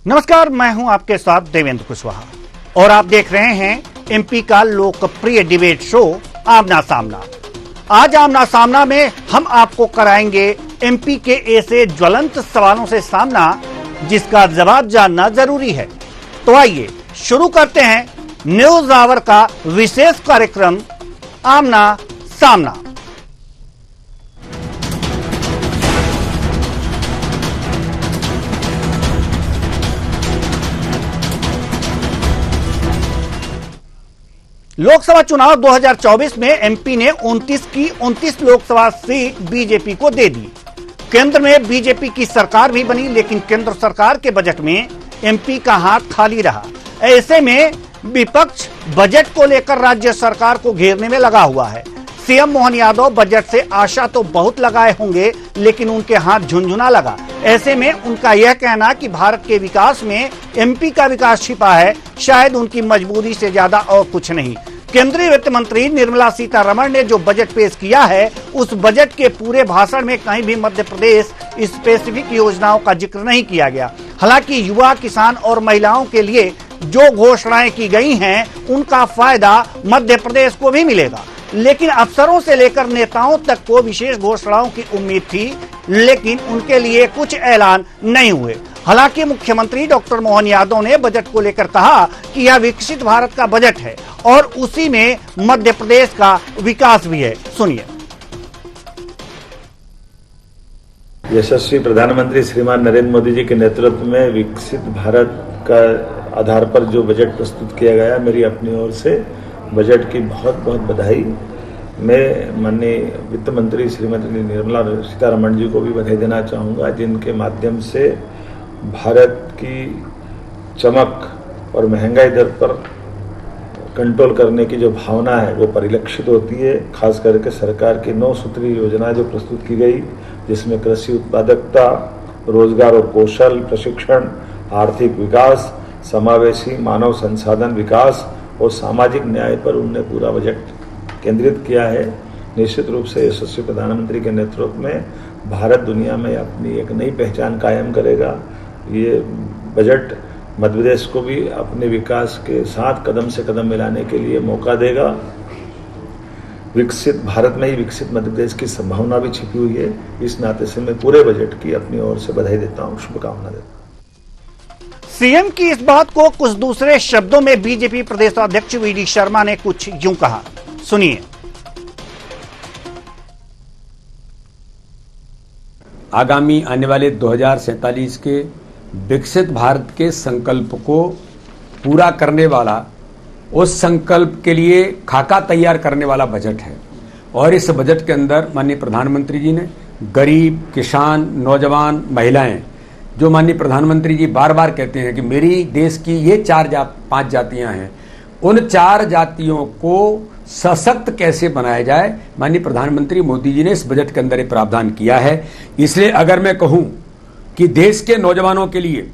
नमस्कार, मैं हूं आपके साथ देवेंद्र कुशवाहा और आप देख रहे हैं एमपी का लोकप्रिय डिबेट शो आमना सामना। आज आमना सामना में हम आपको कराएंगे एमपी के ऐसे ज्वलंत सवालों से सामना जिसका जवाब जानना जरूरी है। तो आइए शुरू करते हैं न्यूज आवर का विशेष कार्यक्रम आमना सामना। लोकसभा चुनाव 2024 में एमपी ने 29 की 29 लोकसभा सीट बीजेपी को दे दी। केंद्र में बीजेपी की सरकार भी बनी, लेकिन केंद्र सरकार के बजट में एमपी का हाथ खाली रहा। ऐसे में विपक्ष बजट को लेकर राज्य सरकार को घेरने में लगा हुआ है। सीएम मोहन यादव बजट से आशा तो बहुत लगाए होंगे, लेकिन उनके हाथ झुनझुना लगा। ऐसे में उनका यह कहना कि भारत के विकास में एमपी का विकास छिपा है, शायद उनकी मजबूरी से ज्यादा और कुछ नहीं। केंद्रीय वित्त मंत्री निर्मला सीतारमण ने जो बजट पेश किया है, उस बजट के पूरे भाषण में कहीं भी मध्य प्रदेश स्पेसिफिक योजनाओं का जिक्र नहीं किया गया। हालांकि युवा, किसान और महिलाओं के लिए जो घोषणाएं की गई हैं, उनका फायदा मध्य प्रदेश को भी मिलेगा। लेकिन अफसरों से लेकर नेताओं तक को विशेष घोषणाओं की उम्मीद थी, लेकिन उनके लिए कुछ ऐलान नहीं हुए। हालांकि मुख्यमंत्री डॉक्टर मोहन यादव ने बजट को लेकर कहा कि यह विकसित भारत का बजट है और उसी में मध्य प्रदेश का विकास भी है। सुनिए। यशस्वी प्रधानमंत्री श्रीमान नरेंद्र मोदी जी के नेतृत्व में विकसित भारत का आधार पर जो बजट प्रस्तुत किया गया, मेरी अपनी ओर से बजट की बहुत बहुत बधाई। मैं माननीय वित्त मंत्री श्रीमती निर्मला सीतारमण जी को भी बधाई देना चाहूँगा, जिनके माध्यम से भारत की चमक और महंगाई दर पर कंट्रोल करने की जो भावना है वो परिलक्षित होती है। खास करके सरकार की 9 सूत्री योजना जो प्रस्तुत की गई, जिसमें कृषि उत्पादकता, रोजगार और कौशल प्रशिक्षण, आर्थिक विकास, समावेशी मानव संसाधन विकास और सामाजिक न्याय पर उनने पूरा बजट केंद्रित किया है। निश्चित रूप से यशस्वी प्रधानमंत्री के नेतृत्व में भारत दुनिया में अपनी एक नई पहचान कायम करेगा। ये बजट मध्य प्रदेश को भी अपने विकास के साथ कदम से कदम मिलाने के लिए मौका देगा। विकसित भारत में ही विकसित मध्य प्रदेश की संभावना भी छिपी हुई है। इस नाते से मैं पूरे बजट की अपनी ओर से बधाई देता हूँ, शुभकामना देता हूँ। सीएम की इस बात को कुछ दूसरे शब्दों में बीजेपी प्रदेश अध्यक्ष वीडी शर्मा ने कुछ यूं कहा, सुनिए। आगामी आने वाले 2047 के विकसित भारत के संकल्प को पूरा करने वाला, उस संकल्प के लिए खाका तैयार करने वाला बजट है। और इस बजट के अंदर माननीय प्रधानमंत्री जी ने गरीब, किसान, नौजवान, महिलाएं, जो माननीय प्रधानमंत्री जी बार बार कहते हैं कि मेरी देश की ये 5 जातियां हैं, उन 4 जातियों को सशक्त कैसे बनाया जाए, माननीय प्रधानमंत्री मोदी जी ने इस बजट के अंदर ये प्रावधान किया है। इसलिए अगर मैं कहूं कि देश के नौजवानों के लिए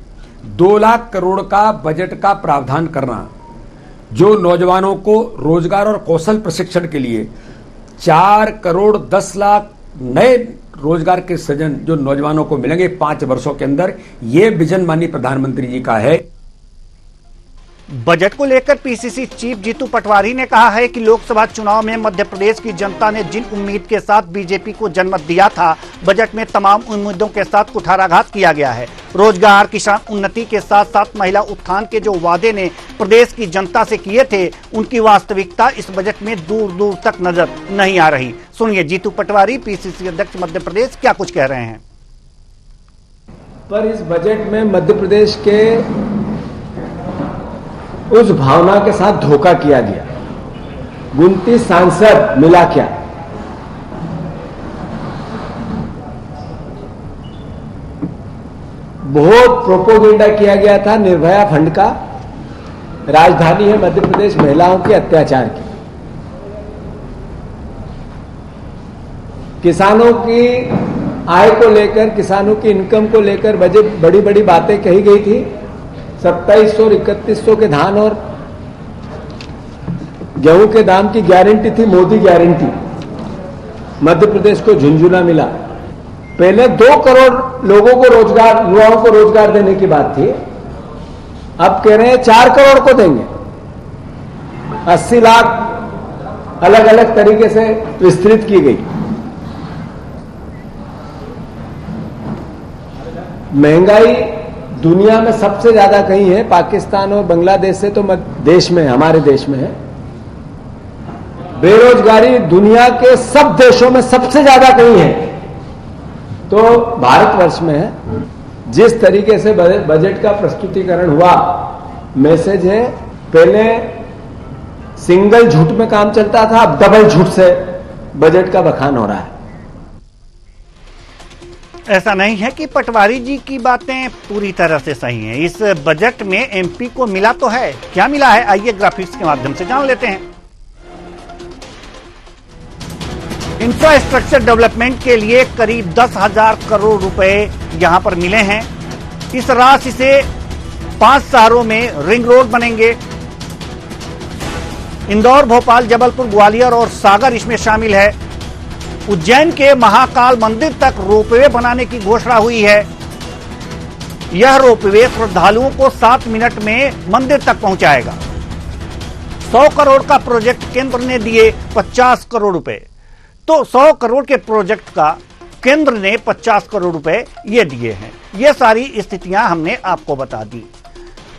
2 लाख करोड़ का बजट का प्रावधान करना, जो नौजवानों को रोजगार और कौशल प्रशिक्षण के लिए 4 करोड़ 10 लाख नए रोजगार के सृजन जो नौजवानों को मिलेंगे 5 वर्षों के अंदर, ये विजन माननीय प्रधानमंत्री जी का है। बजट को लेकर पीसीसी चीफ जीतू पटवारी ने कहा है कि लोकसभा चुनाव में मध्य प्रदेश की जनता ने जिन उम्मीद के साथ बीजेपी को जनमत दिया था, बजट में तमाम उम्मीदों के साथ कुठाराघात किया गया है। रोजगार, किसान उन्नति के साथ साथ महिला उत्थान के जो वादे ने प्रदेश की जनता से किए थे, उनकी वास्तविकता इस बजट में दूर दूर तक नजर नहीं आ रही। सुनिए जीतू पटवारी, पीसीसी अध्यक्ष मध्य प्रदेश, क्या कुछ कह रहे हैं। पर इस बजट में मध्य प्रदेश के उस भावना के साथ धोखा किया गया। 29 सांसद मिला क्या, बहुत प्रोपोगेंडा किया गया था निर्भया फंड का। राजधानी है मध्य प्रदेश महिलाओं के अत्याचार की। किसानों की आय को लेकर, किसानों की इनकम को लेकर बड़ी बड़ी बातें कही गई थी। 2700 और 3100 के धान और गेहूं के दाम की गारंटी थी, मोदी गारंटी। मध्य प्रदेश को झुंझुना मिला। पहले 2 करोड़ लोगों को रोजगार, युवाओं को रोजगार देने की बात थी, अब कह रहे हैं 4 करोड़ को देंगे। 80 लाख अलग अलग तरीके से विस्तृत की गई। महंगाई दुनिया में सबसे ज्यादा कहीं है, पाकिस्तान और बांग्लादेश से तो देश में, हमारे देश में है। बेरोजगारी दुनिया के सब देशों में सबसे ज्यादा कहीं है तो भारतवर्ष में है। जिस तरीके से बजट का प्रस्तुतिकरण हुआ, मैसेज है पहले सिंगल झूठ में काम चलता था, अब डबल झूठ से बजट का बखान हो रहा है। ऐसा नहीं है कि पटवारी जी की बातें पूरी तरह से सही हैं। इस बजट में एमपी को मिला तो है, क्या मिला है आइए ग्राफिक्स के माध्यम से जान लेते हैं। इंफ्रास्ट्रक्चर डेवलपमेंट के लिए करीब 10,000 करोड़ रुपए यहां पर मिले हैं। इस राशि से 5 शहरों में रिंग रोड बनेंगे। इंदौर, भोपाल, जबलपुर, ग्वालियर और सागर इसमें शामिल है। उज्जैन के महाकाल मंदिर तक रोपवे बनाने की घोषणा हुई है। यह रोपवे श्रद्धालुओं को 7 मिनट में मंदिर तक पहुंचाएगा। 100 करोड़ का प्रोजेक्ट केंद्र ने दिए 50 करोड़ रुपए। तो 100 करोड़ के प्रोजेक्ट का केंद्र ने 50 करोड़ रुपए ये दिए हैं। ये सारी स्थितियां हमने आपको बता दी।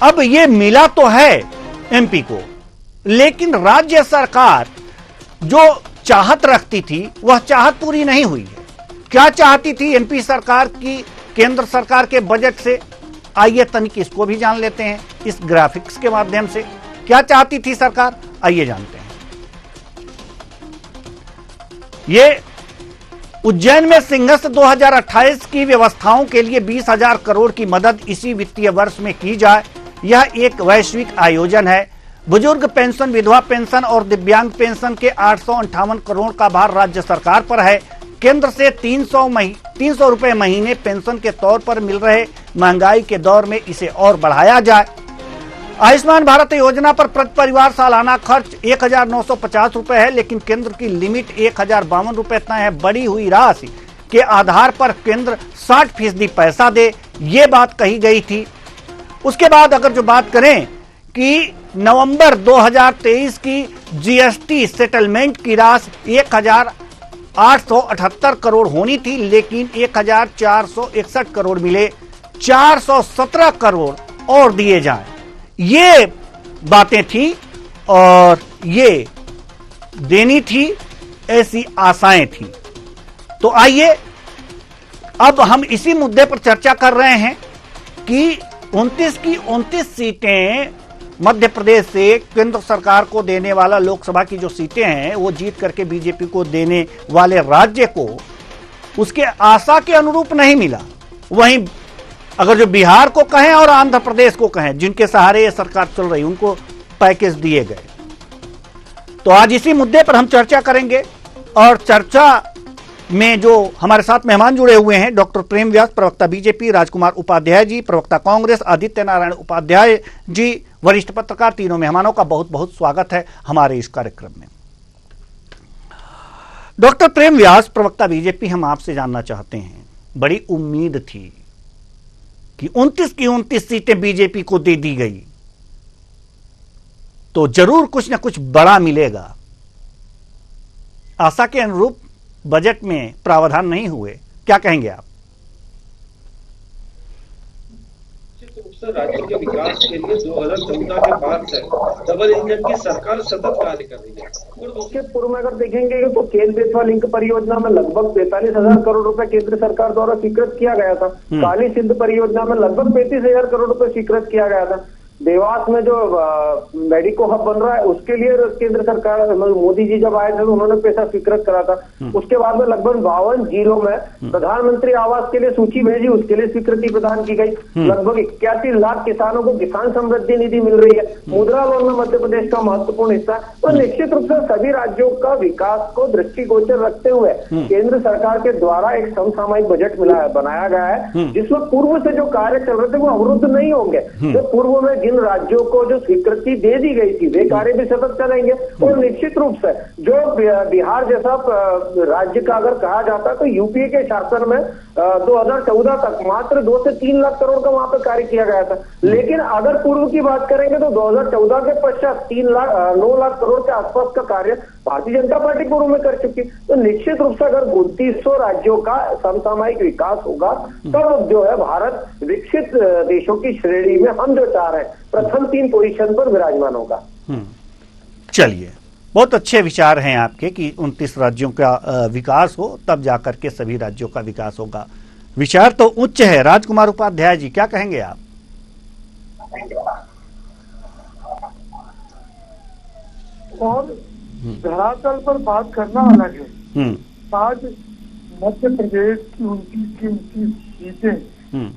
अब ये मिला तो है एमपी को, लेकिन राज्य सरकार जो चाहत रखती थी वह चाहत पूरी नहीं हुई है। क्या चाहती थी एमपी सरकार की केंद्र सरकार के बजट से? आइए तनिक इसको भी जान लेते हैं इस ग्राफिक्स के माध्यम से। क्या चाहती थी सरकार, आइए जानते हैं। ये उज्जैन में सिंहस्थ 2028 की व्यवस्थाओं के लिए 20,000 करोड़ की मदद इसी वित्तीय वर्ष में की जाए। यह एक वैश्विक आयोजन है। बुजुर्ग पेंशन, विधवा पेंशन और दिव्यांग पेंशन के 858 करोड़ का भार राज्य सरकार पर है। केंद्र से 300 रुपए महीने पेंशन के तौर पर मिल रहे महंगाई के दौर में इसे और बढ़ाया जाए। आयुष्मान भारत योजना पर प्रति परिवार सालाना खर्च 1,950 रुपए है, लेकिन केंद्र की लिमिट 1,052 रुपए तय है। बढ़ी हुई राशि के आधार पर केंद्र 60% पैसा दे, ये बात कही गई थी। उसके बाद अगर जो बात करें कि नवंबर 2023 की जीएसटी सेटलमेंट की राशि 1,878 करोड़ होनी थी, लेकिन 1,461 करोड़ मिले। 417 करोड़ और दिए जाएं, ये बातें थी और ये देनी थी, ऐसी आशाएं थी। तो आइए अब हम इसी मुद्दे पर चर्चा कर रहे हैं कि 29 की 29 सीटें मध्य प्रदेश से केंद्र सरकार को देने वाला, लोकसभा की जो सीटें हैं वो जीत करके बीजेपी को देने वाले राज्य को उसके आशा के अनुरूप नहीं मिला। वहीं अगर जो बिहार को कहें और आंध्र प्रदेश को कहें, जिनके सहारे ये सरकार चल रही, उनको पैकेज दिए गए। तो आज इसी मुद्दे पर हम चर्चा करेंगे और चर्चा में जो हमारे साथ मेहमान जुड़े हुए हैं, डॉक्टर प्रेम व्यास, प्रवक्ता बीजेपी, राजकुमार उपाध्याय जी, प्रवक्ता कांग्रेस, आदित्य नारायण उपाध्याय जी, वरिष्ठ पत्रकार। तीनों मेहमानों का बहुत बहुत स्वागत है हमारे इस कार्यक्रम में। डॉक्टर प्रेम व्यास, प्रवक्ता बीजेपी, हम आपसे जानना चाहते हैं, बड़ी उम्मीद थी कि 29 की 29 सीटें बीजेपी को दे दी गई तो जरूर कुछ ना कुछ बड़ा मिलेगा। आशा के अनुरूप बजट में प्रावधान नहीं हुए, क्या कहेंगे आप? राज्य के विकास के लिए 2014 के बाद से डबल इंजन की सरकार सतत कार्य कर रही है। और उसके पूर्व में अगर देखेंगे तो केन बेतवा लिंक परियोजना में लगभग 43,000 करोड़ रुपए केंद्र सरकार द्वारा स्वीकृत किया गया था। काली सिंध परियोजना में लगभग 35,000 करोड़ रुपए स्वीकृत किया गया था। देवास में जो मेडिको हब बन रहा है उसके लिए केंद्र सरकार, मोदी जी जब आए थे तो उन्होंने पैसा स्वीकृत करा था। उसके बाद में लगभग 52 जिलों में प्रधानमंत्री आवास के लिए सूची भेजी, उसके लिए स्वीकृति प्रदान की गई। लगभग 81 लाख किसानों को किसान समृद्धि निधि मिल रही है। मुद्रा लोन में मध्य प्रदेश का महत्वपूर्ण हिस्सा है। तो निश्चित रूप से सभी राज्यों का विकास को दृष्टिगोचर रखते हुए केंद्र सरकार के द्वारा एक समसामयिक बजट बनाया गया है, जिसमें पूर्व से जो कार्य चल रहे थे वो अवरुद्ध नहीं होंगे। जो पूर्व में इन राज्यों को जो स्वीकृति दे दी गई थी वे कार्य भी सतत चलेंगे। और निश्चित रूप से जो बिहार जैसा राज्य का अगर कहा जाता तो यूपीए के शासन में 2014 तक मात्र 2 से 3 लाख करोड़ का वहां पर कार्य किया गया था। लेकिन अगर पूर्व की बात करेंगे तो 2014 के पश्चात 9 लाख करोड़ के आसपास का कार्य भारतीय जनता पार्टी पूर्व में कर चुकी। तो निश्चित रूप से अगर 3200 राज्यों का समसामयिक विकास होगा तब जो है भारत विकसित देशों की श्रेणी में हम जो चाह रहे हैं प्रथम 3 पोजीशन पर विराजमान होगा। चलिए, बहुत अच्छे विचार हैं आपके कि 29 राज्यों का विकास हो तब जाकर के सभी राज्यों का विकास होगा। विचार तो उच्च है। राजकुमार उपाध्याय जी, क्या कहेंगे आप? और धरातल पर बात करना अलग है। आज मध्य प्रदेश की 29 सीटें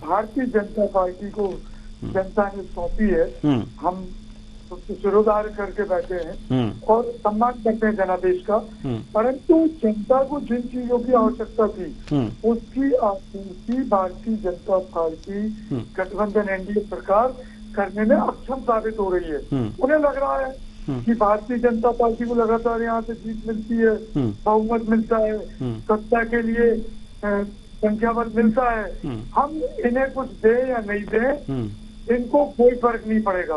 भारतीय जनता पार्टी को जनता ने सौंपी है। हम सिरोधार करके बैठे हैं और सम्मान करते हैं जनादेश का। परंतु जनता को जिन चीजों की आवश्यकता थी उसकी आपूर्ति भारतीय जनता पार्टी गठबंधन एनडीए सरकार करने में अक्षम साबित हो रही है। उन्हें लग रहा है कि भारतीय जनता पार्टी को लगातार यहाँ से जीत मिलती है, बहुमत मिलता है, सत्ता के लिए संख्या बल मिलता है, हम इन्हें कुछ दें या नहीं दें इनको कोई फर्क नहीं पड़ेगा।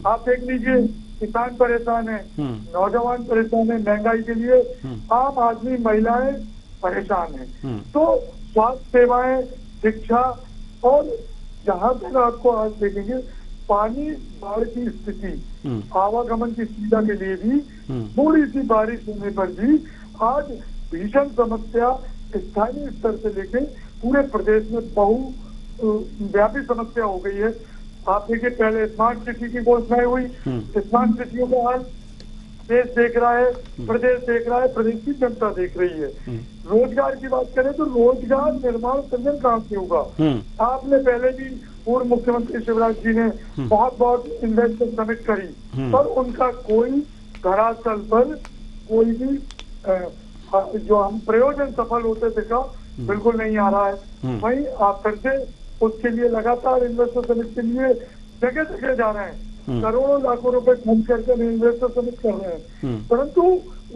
आप देख लीजिए, किसान परेशान है, नौजवान परेशान है, महंगाई के लिए आम आदमी महिलाएं परेशान है। तो स्वास्थ्य सेवाएं, शिक्षा और जहां तक आपको आज देखेंगे पानी, बाढ़ की स्थिति, आवागमन की सुविधा के लिए भी थोड़ी सी बारिश होने पर भी आज भीषण समस्या स्थानीय स्तर से लेकर पूरे प्रदेश में बहुव्यापी समस्या हो गई है। आप देखिए, पहले स्मार्ट सिटी की घोषणाएं हुई, स्मार्ट सिटियों का हाल देश देख रहा है, प्रदेश देख रहा है, प्रदेश की जनता देख रही है। रोजगार की बात करें तो रोजगार निर्माण सृजन कहाँ से होगा? आपने पहले भी पूर्व मुख्यमंत्री शिवराज जी ने बहुत इन्वेस्टर समिट करी, पर उनका कोई धरातल पर कोई भी जो हम प्रयोजन सफल होते थे का बिल्कुल नहीं आ रहा है। वहीं आप फिर से उसके लिए लगातार इन्वेस्टर समिट के लिए जगह जगह जा रहे हैं, करोड़ों लाखों रुपए खर्च करके इन्वेस्टर समिट कर रहे हैं, परंतु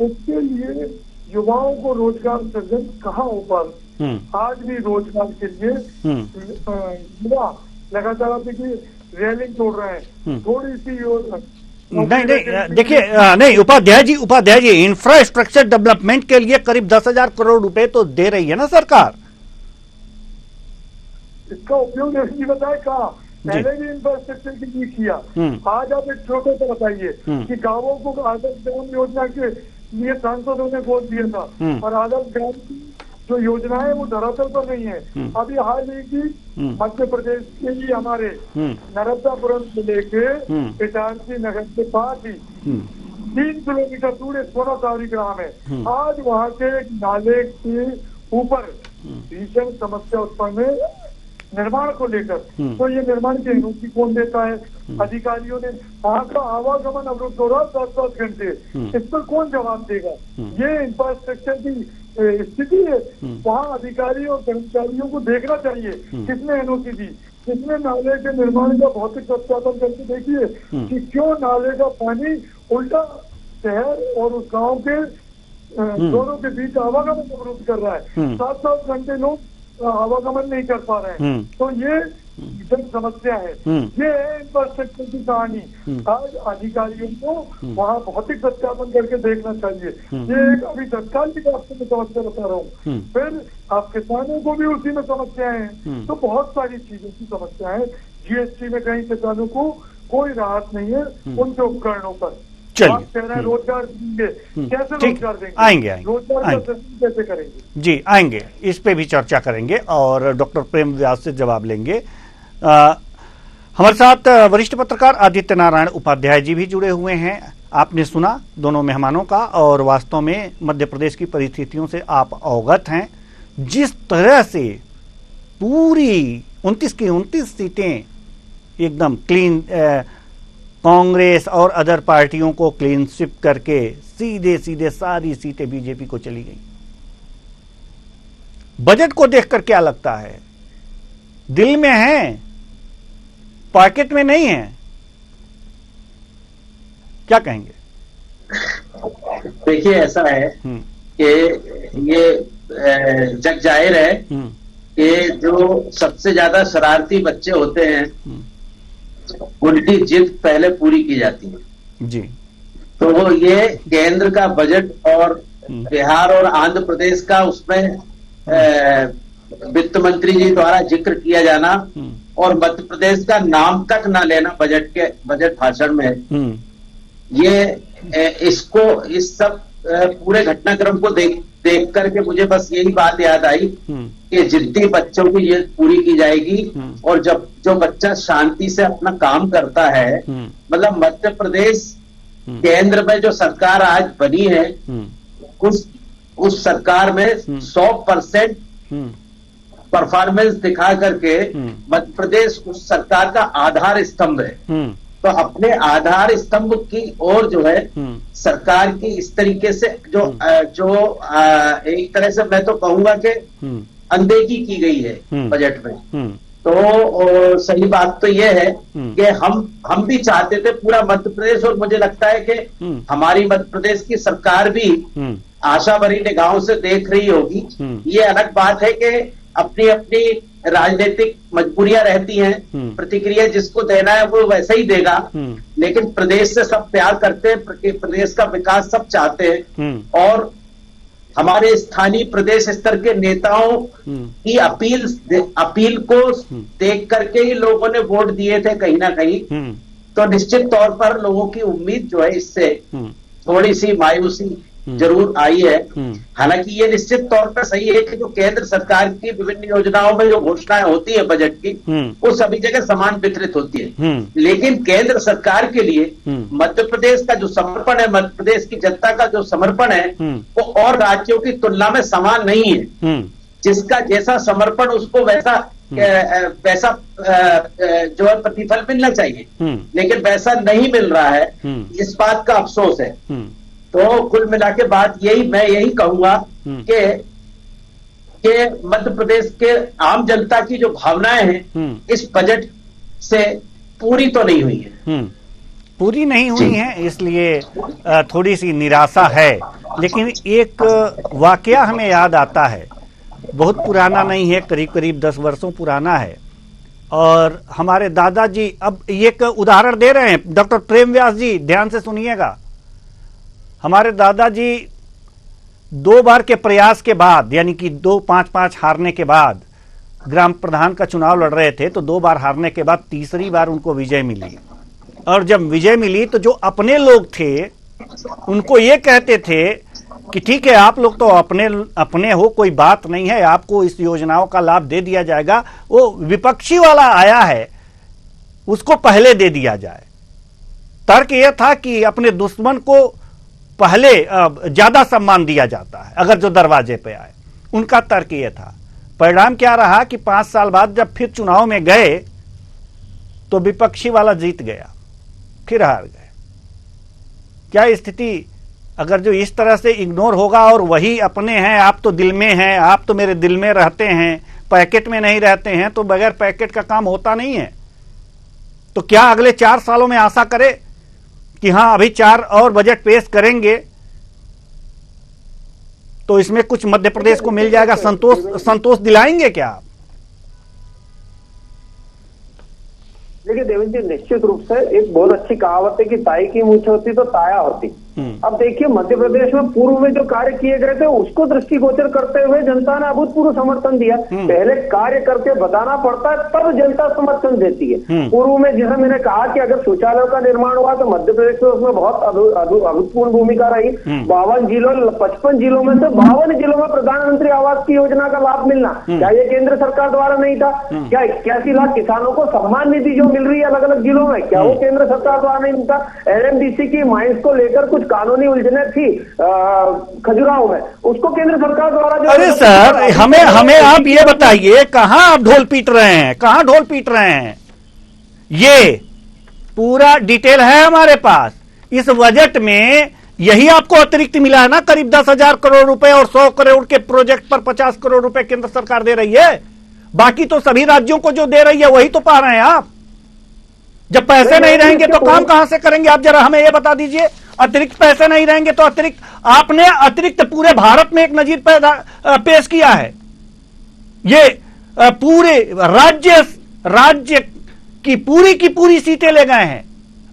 उसके लिए युवाओं को रोजगार सृजन कहाँ हो पा रहा? आज भी रोजगार के लिए युवा लगातार आप देखिए रेलिंग तोड़ रहे हैं। थोड़ी सी नहीं देखिए, नहीं उपाध्याय जी इंफ्रास्ट्रक्चर डेवलपमेंट के लिए करीब 10,000 करोड़ रुपए तो दे रही है ना सरकार। इसका उपयोग नहीं बताए कहा, पहले भी इंफ्रास्ट्रक्चर की भी किया। आज आप एक छोटे से बताइए कि गांवों को आदर्श ग्राम योजना के लिए सांसदों ने गोद दिया था और आदर्श ग्राम की जो योजना है वो धरातल पर नहीं है। अभी हाल ही की मध्य प्रदेश के ही हमारे नर्मदापुरम से लेके इटारसी नगर के पास ही 3 किलोमीटर दूर एक सोना सावरी ग्राम है। आज वहाँ के नाले के ऊपर भीषण समस्या उत्पन्न है निर्माण को लेकर। तो ये निर्माण की अनुमति कौन देता है? अधिकारियों ने वहाँ का आवागमन अवरुद्ध हो रहा 7-7 घंटे, इस पर कौन जवाब देगा? ये इंफ्रास्ट्रक्चर की स्थिति है। वहाँ अधिकारी और कर्मचारियों को देखना चाहिए किसने अनुमति दी, किसने नाले के निर्माण का भौतिक सत्यापन करके देखिए कि क्यों नाले का पानी उल्टा शहर और उस गांव के दोनों के बीच आवागमन अवरुद्ध कर रहा है। 7-7 घंटे लोग आवागमन नहीं कर पा रहे हैं। तो ये जन समस्या है। ये है इंफ्रास्ट्रक्चर की कहानी। आज अधिकारियों को वहाँ भौतिक सत्यापन करके देखना चाहिए। ये एक अभी तत्काल की आपको मैं समस्या बता रहा हूँ। फिर आप किसानों को भी उसी में समस्याएं हैं। तो बहुत सारी चीजों की समस्या है। जीएसटी में कहीं किसानों को कोई राहत नहीं है उनके उपकरणों पर। आप कह रहे हैं रोजगार देंगे, कैसे रोजगार देंगे? आएंगे रोजगार कैसे करेंगे? जी आएंगे, इस पे भी चर्चा करेंगे और डॉक्टर प्रेम व्यास से जवाब लेंगे। हमारे साथ वरिष्ठ पत्रकार आदित्य नारायण उपाध्याय जी भी जुड़े हुए हैं। आपने सुना दोनों मेहमानों का और वास्तव में मध्य प्रदेश की परिस्थितियों से आप अवगत हैं। जिस तरह से पूरी 29 की 29 सीटें एकदम क्लीन, कांग्रेस और अदर पार्टियों को क्लीन स्वीप करके सीधे सीधे सारी सीटें बीजेपी को चली गई। बजट को देखकर क्या लगता है? दिल में है, पॉकेट में नहीं है। क्या कहेंगे? देखिए, ऐसा है कि ये जग जाहिर है कि जो सबसे ज्यादा शरारती बच्चे होते हैं उनकी जिद पहले पूरी की जाती है जी। तो ये केंद्र का बजट और बिहार और आंध्र प्रदेश का उसमें वित्त मंत्री जी द्वारा जिक्र किया जाना और मध्य प्रदेश का नाम तक ना लेना बजट भाषण में, ये इसको इस सब पूरे घटनाक्रम को देख करके मुझे बस यही बात याद आई कि जिद्दी बच्चों की ये पूरी की जाएगी और जब जो बच्चा शांति से अपना काम करता है, मतलब मध्य प्रदेश केंद्र में जो सरकार आज बनी है उस सरकार में 100% परफॉर्मेंस दिखा करके मध्य प्रदेश उस सरकार का आधार स्तंभ है। तो अपने आधार स्तंभ की ओर जो है सरकार की इस तरीके से जो एक तरह से मैं तो कहूंगा कि अनदेखी की गई है बजट में। तो सही बात तो ये है कि हम भी चाहते थे पूरा मध्य प्रदेश, और मुझे लगता है कि हमारी मध्य प्रदेश की सरकार भी आशा भरी निगाहों से देख रही होगी। ये अलग बात है कि अपनी अपनी राजनीतिक मजबूरियां रहती हैं, प्रतिक्रिया जिसको देना है वो वैसे ही देगा, लेकिन प्रदेश से सब प्यार करते हैं, प्रदेश का विकास सब चाहते हैं और हमारे स्थानीय प्रदेश स्तर के नेताओं की अपील को देख करके ही लोगों ने वोट दिए थे कहीं ना कहीं। तो निश्चित तौर पर लोगों की उम्मीद जो है इससे थोड़ी सी मायूसी जरूर आई है। हालांकि ये निश्चित तौर पर सही है कि जो केंद्र सरकार की विभिन्न योजनाओं में जो घोषणाएं होती है बजट की, वो सभी जगह समान वितरित होती है, लेकिन केंद्र सरकार के लिए मध्य प्रदेश का जो समर्पण है, मध्य प्रदेश की जनता का जो समर्पण है वो और राज्यों की तुलना में समान नहीं है। जिसका जैसा समर्पण उसको वैसा जो है प्रतिफल मिलना चाहिए, लेकिन वैसा नहीं मिल रहा है, इस बात का अफसोस है। तो कुल मिला के बात मैं यही कहूंगा कि मध्य प्रदेश के आम जनता की जो भावनाएं हैं इस बजट से पूरी तो नहीं हुई है, पूरी नहीं हुई है, इसलिए थोड़ी सी निराशा है। लेकिन एक वाकया हमें याद आता है, बहुत पुराना नहीं है, करीब करीब 10 वर्षों पुराना है, और हमारे दादाजी, अब एक उदाहरण दे रहे हैं डॉक्टर प्रेम व्यास जी, ध्यान से सुनिएगा। हमारे दादाजी 2 बार के प्रयास के बाद, यानी कि 2-5-5 हारने के बाद ग्राम प्रधान का चुनाव लड़ रहे थे, तो 2 बार हारने के बाद तीसरी बार उनको विजय मिली। और जब विजय मिली तो जो अपने लोग थे उनको ये कहते थे कि ठीक है, आप लोग तो अपने हो, कोई बात नहीं है, आपको इस योजनाओं का लाभ दे दिया जाएगा। वो विपक्षी वाला आया है उसको पहले दे दिया जाए। तर्क यह था कि अपने दुश्मन को पहले ज्यादा सम्मान दिया जाता है अगर जो दरवाजे पे आए, उनका तर्क यह था। परिणाम क्या रहा कि 5 साल बाद जब फिर चुनाव में गए तो विपक्षी वाला जीत गया, फिर हार गए। क्या स्थिति अगर जो इस तरह से इग्नोर होगा और वही अपने हैं, आप तो दिल में हैं, आप तो मेरे दिल में रहते हैं, पैकेट में नहीं रहते हैं, तो बगैर पैकेट का काम होता नहीं है। तो क्या अगले 4 सालों में आशा करे कि हां अभी 4 और बजट पेश करेंगे तो इसमें कुछ मध्य प्रदेश को मिल जाएगा, संतोष दिलाएंगे क्या आप? देखिए देवेंद्र जी, निश्चित रूप से एक बहुत अच्छी कहावत है कि ताई की मूंछ होती तो ताया होती। अब देखिए, मध्य प्रदेश में पूर्व में जो कार्य किए गए थे उसको दृष्टिगोचर करते हुए जनता ने अभूतपूर्व समर्थन दिया। पहले कार्य करके बताना पड़ता है, तब जनता समर्थन देती है। पूर्व में जैसे मैंने कहा कि अगर शौचालयों का निर्माण हुआ तो मध्य प्रदेश में उसमें बहुत अभूतपूर्व भूमिका रही। 52 जिलों 55 जिलों में से 52 जिलों में प्रधानमंत्री आवास की योजना का लाभ मिलना, क्या ये केंद्र सरकार द्वारा नहीं था? क्या 81 लाख किसानों को सम्मान निधि जो मिल रही है अलग अलग जिलों में, क्या वो केंद्र सरकार द्वारा नहीं मिलता? एनएमडीसी की माइंस को लेकर कुछ कानूनी उलझने थी खजुराहो में, उसको केंद्र सरकार द्वारा जो। अरे सर, हमें आप ये बताइए, कहां आप ढोल पीट रहे हैं, कहां ढोल पीट रहे हैं? ये पूरा डिटेल है हमारे पास। इस बजट में यही आपको अतिरिक्त मिला है ना, करीब 10,000 करोड़ रुपए, और 100 करोड़ के प्रोजेक्ट पर 50 करोड़ रुपए केंद्र सरकार दे रही है। बाकी तो सभी राज्यों को जो दे रही है वही तो पा रहे हैं आप। जब पैसे नहीं रहेंगे तो काम कहां से करेंगे? आप जरा हमें यह बता दीजिए। अतिरिक्त पैसे नहीं रहेंगे तो आपने अतिरिक्त पूरे भारत में एक नजीर पेश किया है। ये पूरे राज्य की पूरी सीटें ले गए हैं।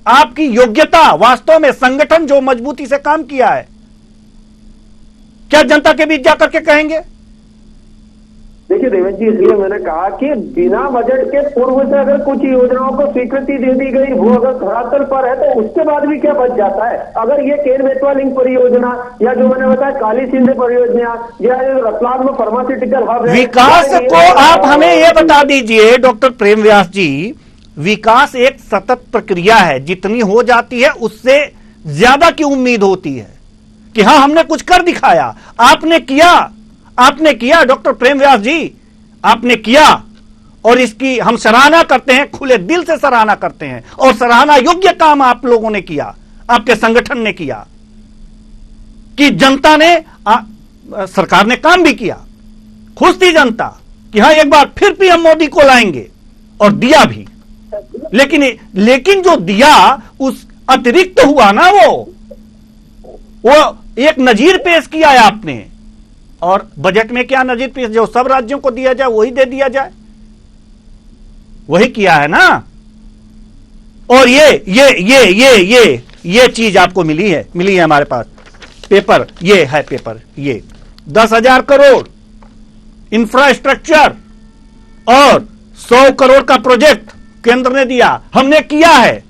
आपकी योग्यता, वास्तव में संगठन जो मजबूती से काम किया है, क्या जनता के बीच जाकर के कहेंगे? देखिए देवेंद्र जी, इसलिए मैंने कहा कि बिना बजट के पूर्व से अगर कुछ योजनाओं को स्वीकृति दे दी गई, वो अगर धरातल पर है तो उसके बाद भी क्या बच जाता है? अगर ये केन बेतवा लिंक परियोजना या जो मैंने बताया काली सिंध परियोजना या रतलाम में फार्मास्यूटिकल हब है, विकास को आप हमें यह बता दीजिए डॉक्टर प्रेम व्यास जी, विकास एक सतत प्रक्रिया है, जितनी हो जाती है उससे ज्यादा की उम्मीद होती है कि हां हमने कुछ कर दिखाया। आपने किया डॉक्टर प्रेम व्यास जी, आपने किया और इसकी हम सराहना करते हैं, खुले दिल से सराहना करते हैं। और सराहना योग्य काम आप लोगों ने किया, आपके संगठन ने किया कि जनता ने सरकार ने काम भी किया, खुश थी जनता कि हां एक बार फिर पीएम मोदी को लाएंगे, और दिया भी। लेकिन जो दिया उस अतिरिक्त हुआ ना, वो एक नजीर पेश किया है आपने। और बजट में क्या नजीर पेश? जो सब राज्यों को दिया जाए वही दे दिया जाए, वही किया है ना। और ये चीज आपको मिली है हमारे पास पेपर, ये है पेपर, ये 10,000 करोड़ इंफ्रास्ट्रक्चर और 100 करोड़ का प्रोजेक्ट केंद्र ने दिया, हमने किया है।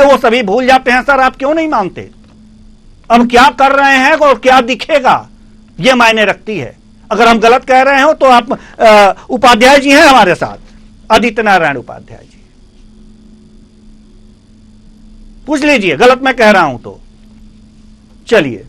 वो सभी भूल जाते हैं। सर आप क्यों नहीं मानते? अब क्या कर रहे हैं और क्या दिखेगा, ये मायने रखती है। अगर हम गलत कह रहे हो तो आप उपाध्याय जी हैं हमारे साथ, आदित्य नारायण उपाध्याय जी, पूछ लीजिए गलत मैं कह रहा हूं तो। चलिए।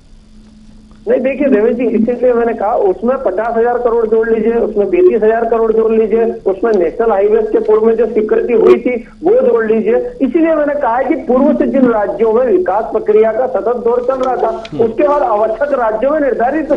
नहीं देखिए देवेंद्र जी, इसीलिए मैंने कहा उसमें 50,000 करोड़ जोड़ लीजिए, उसमें 32,000 करोड़ जोड़ लीजिए, उसमें नेशनल हाईवेज के पूर्व में जो स्वीकृति हुई थी वो जोड़ लीजिए। इसीलिए मैंने कहा है कि पूर्व से जिन राज्यों में विकास प्रक्रिया का सतत दौर चल रहा था, उसके बाद आवश्यक राज्यों में निर्धारित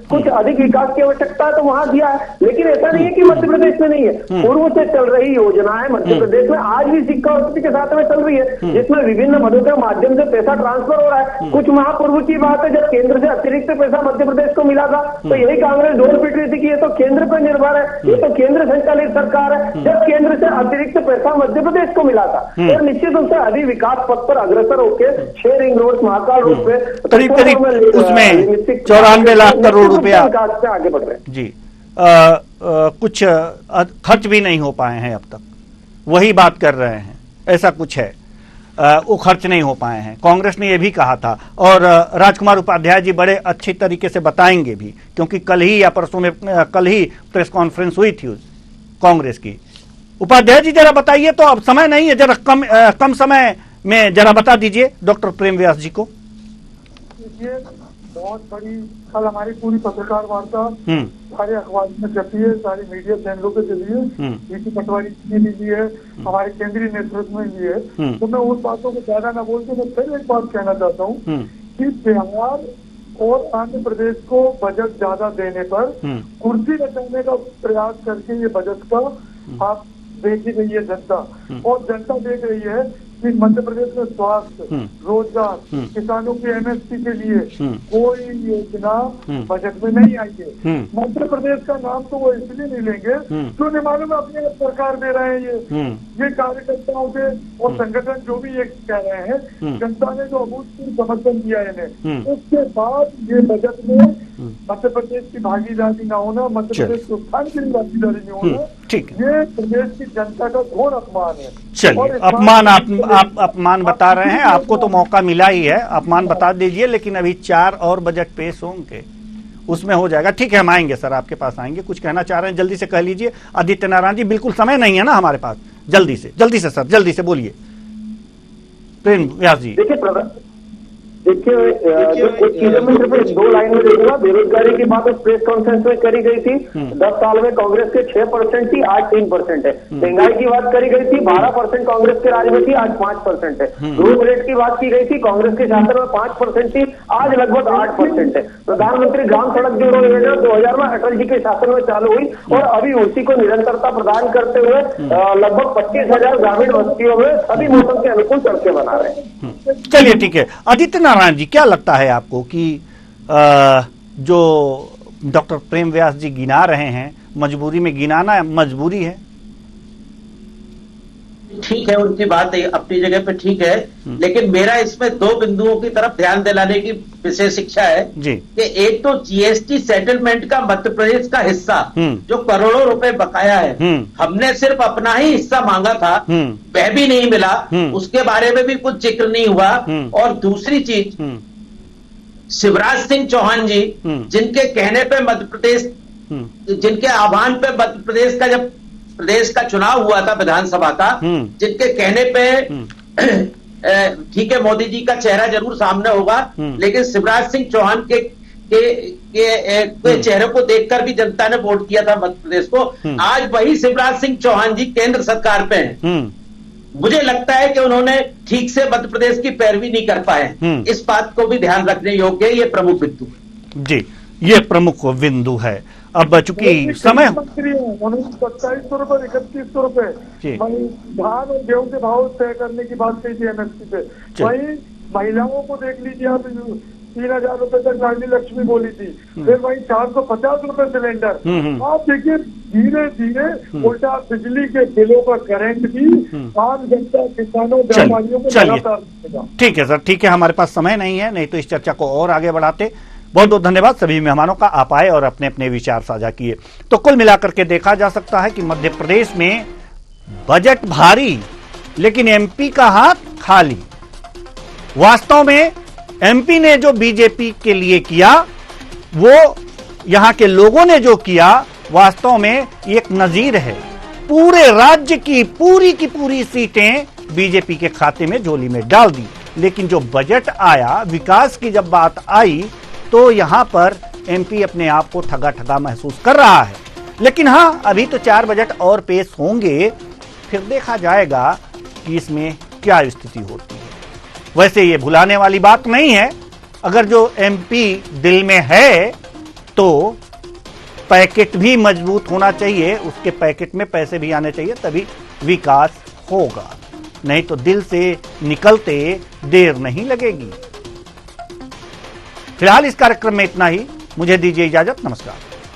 कुछ अधिक विकास की आवश्यकता है तो वहां दिया है। लेकिन ऐसा नहीं है कि मध्य प्रदेश में नहीं है, पूर्व से चल रही योजना है मध्य प्रदेश में, आज भी सिक्का और स्थिति के साथ में चल रही है, जिसमें विभिन्न मदों के माध्यम से पैसा ट्रांसफर हो रहा है। कुछ महापूर्व की बात है जब केंद्र से अतिरिक्त पैसा मध्य प्रदेश को मिला था, तो यही कांग्रेस ढोल पीट रही थी कि ये तो केंद्र पर निर्भर है, ये तो केंद्र संचालित सरकार है। जब केंद्र से अतिरिक्त पैसा मध्य प्रदेश को मिला था, तो निश्चित रूप से अधिक विकास पथ पर अग्रसर होकर 6 रिंग रोड, महाकाल रोड पे करीब उसमें 94 लाख करोड़ रुपया विकास से आगे बढ़ रहे हैं जी। कुछ खर्च भी नहीं हो पाए हैं अब तक, वही बात कर रहे हैं, ऐसा कुछ है। वो खर्च नहीं हो पाए हैं, कांग्रेस ने यह भी कहा था। और राजकुमार उपाध्याय जी बड़े अच्छी तरीके से बताएंगे भी, क्योंकि कल ही या परसों में कल ही प्रेस कॉन्फ्रेंस हुई थी कांग्रेस की। उपाध्याय जी जरा बताइए, तो अब समय नहीं है, जरा कम समय में जरा बता दीजिए डॉक्टर प्रेम व्यास जी को। ये बहुत बड़ी कल हमारी पूरी पत्रकार वार्ता सारे अखबार में छपी है, सारी मीडिया चैनलों पे चली है, जीतू पटवारी जी ने ली है, हमारे केंद्रीय नेतृत्व में ली है। तो मैं उन बातों को ज्यादा ना बोलते, मैं फिर एक बात कहना चाहता हूँ कि बिहार और आंध्र प्रदेश को बजट ज्यादा देने पर कुर्सी बचाने का प्रयास करके ये बजट का आप देख ही रही है जनता, और जनता देख रही है कि मध्य प्रदेश में स्वास्थ्य, रोजगार, किसानों की एमएसपी के लिए कोई योजना बजट में नहीं आई है। मध्य प्रदेश का नाम तो वो इसलिए नहीं लेंगे जो नहीं मालूम अपने सरकार दे रहे हैं। ये कार्यकर्ताओं के और संगठन जो भी ये कह रहे हैं, जनता ने जो अभूतपूर्व समर्थन दिया इन्हें, उसके बाद ये बजट में मध्य प्रदेश की भागीदारी ना होना, मध्य प्रदेश के उत्थान की भागीदारी नहीं होना, ये प्रदेश की जनता का घोर अपमान है। चलिए, अपमान आप अपमान बता रहे हैं, आपको तो मौका मिला ही है, अपमान बता दीजिए। लेकिन अभी 4 और बजट पेश होंगे, उसमें हो जाएगा। ठीक है, हम आएंगे सर, आपके पास आएंगे। कुछ कहना चाह रहे हैं, जल्दी से कह लीजिए। आदित्य नारायण जी, बिल्कुल समय नहीं है ना हमारे पास, जल्दी से सर, जल्दी से बोलिए। प्रेम व्यास जी। देखिए देखिए जो कुछ चीजों में सिर्फ 2 लाइन में देखूंगा। बेरोजगारी की बात प्रेस कॉन्फ्रेंस में करी गई थी, 10 साल में कांग्रेस के 6% थी, आज 3% है। महंगाई की बात करी गई थी, 12% कांग्रेस के राज में थी, आज 5% है। ग्रोथ रेट की बात की गई थी, कांग्रेस के शासन में 5% थी, आज लगभग 8% है। प्रधानमंत्री ग्राम सड़क जोड़ो योजना 2000 में अटल जी के शासन में चालू हुई और अभी उसी को निरंतरता प्रदान करते हुए लगभग 25,000 ग्रामीण बस्तियों में सभी मौसम के अनुकूल सड़कें बना रहे हैं। चलिए ठीक है। आदित्य नारायण जी, क्या लगता है आपको कि जो डॉक्टर प्रेम व्यास जी गिना रहे हैं, मजबूरी में गिनाना मजबूरी है? ठीक है, उनकी बात अपनी जगह पे ठीक है, लेकिन मेरा इसमें 2 बिंदुओं की तरफ ध्यान दिलाने की विशेष इच्छा है कि एक तो जीएसटी सेटलमेंट का मध्य प्रदेश का हिस्सा जो करोड़ों रुपए बकाया है, हमने सिर्फ अपना ही हिस्सा मांगा था, वह भी नहीं मिला, उसके बारे में भी कुछ जिक्र नहीं हुआ। और दूसरी चीज, शिवराज सिंह चौहान जी जिनके कहने पे मध्य प्रदेश, जिनके आह्वान पे मध्य प्रदेश का जब प्रदेश का चुनाव हुआ था विधानसभा का, जिनके कहने पे ठीक है मोदी जी का चेहरा जरूर सामने होगा, लेकिन शिवराज सिंह चौहान के चेहरे को देखकर भी जनता ने वोट किया था मध्य प्रदेश को। आज वही शिवराज सिंह चौहान जी केंद्र सरकार पे हैं। मुझे लगता है कि उन्होंने ठीक से मध्य प्रदेश की पैरवी नहीं कर पाए। इस बात को भी ध्यान रखने योग्य है, ये प्रमुख बिंदु है। जी, ये प्रमुख बिंदु है। अब चूंकि समय 2700 रुपए 3100 रुपए वही धान और गेहूं के भाव तय करने की बात कही थी एमएसपी पे। वही महिलाओं को देख लीजिए आप, 3000 रुपए तक रानी लक्ष्मी बोली थी, फिर वही 450 रुपए सिलेंडर। आप देखिए धीरे धीरे उल्टा बिजली के बिलों का करंट भी आम जनता, किसानों, व्यापारियों को लगातार। ठीक है सर, ठीक है, हमारे पास समय नहीं है, नहीं तो इस चर्चा को और आगे बढ़ाते। बहुत बहुत धन्यवाद सभी मेहमानों का, आप आए और अपने अपने विचार साझा किए। तो कुल मिलाकर के देखा जा सकता है कि मध्य प्रदेश में बजट भारी लेकिन एमपी का हाथ खाली। वास्तव में एमपी ने जो बीजेपी के लिए किया, वो यहां के लोगों ने जो किया, वास्तव में एक नजीर है। पूरे राज्य की पूरी सीटें बीजेपी के खाते में, झोली में डाल दी। लेकिन जो बजट आया, विकास की जब बात आई, तो यहां पर एमपी अपने आप को ठगा ठगा महसूस कर रहा है। लेकिन हां, अभी तो 4 बजट और पेश होंगे, फिर देखा जाएगा कि इसमें क्या स्थिति होती है। वैसे ये भुलाने वाली बात नहीं है, अगर जो एमपी दिल में है तो पैकेट भी मजबूत होना चाहिए, उसके पैकेट में पैसे भी आने चाहिए, तभी विकास होगा। नहीं तो दिल से निकलते देर नहीं लगेगी। फिलहाल इस कार्यक्रम में इतना ही, मुझे दीजिए इजाजत, नमस्कार।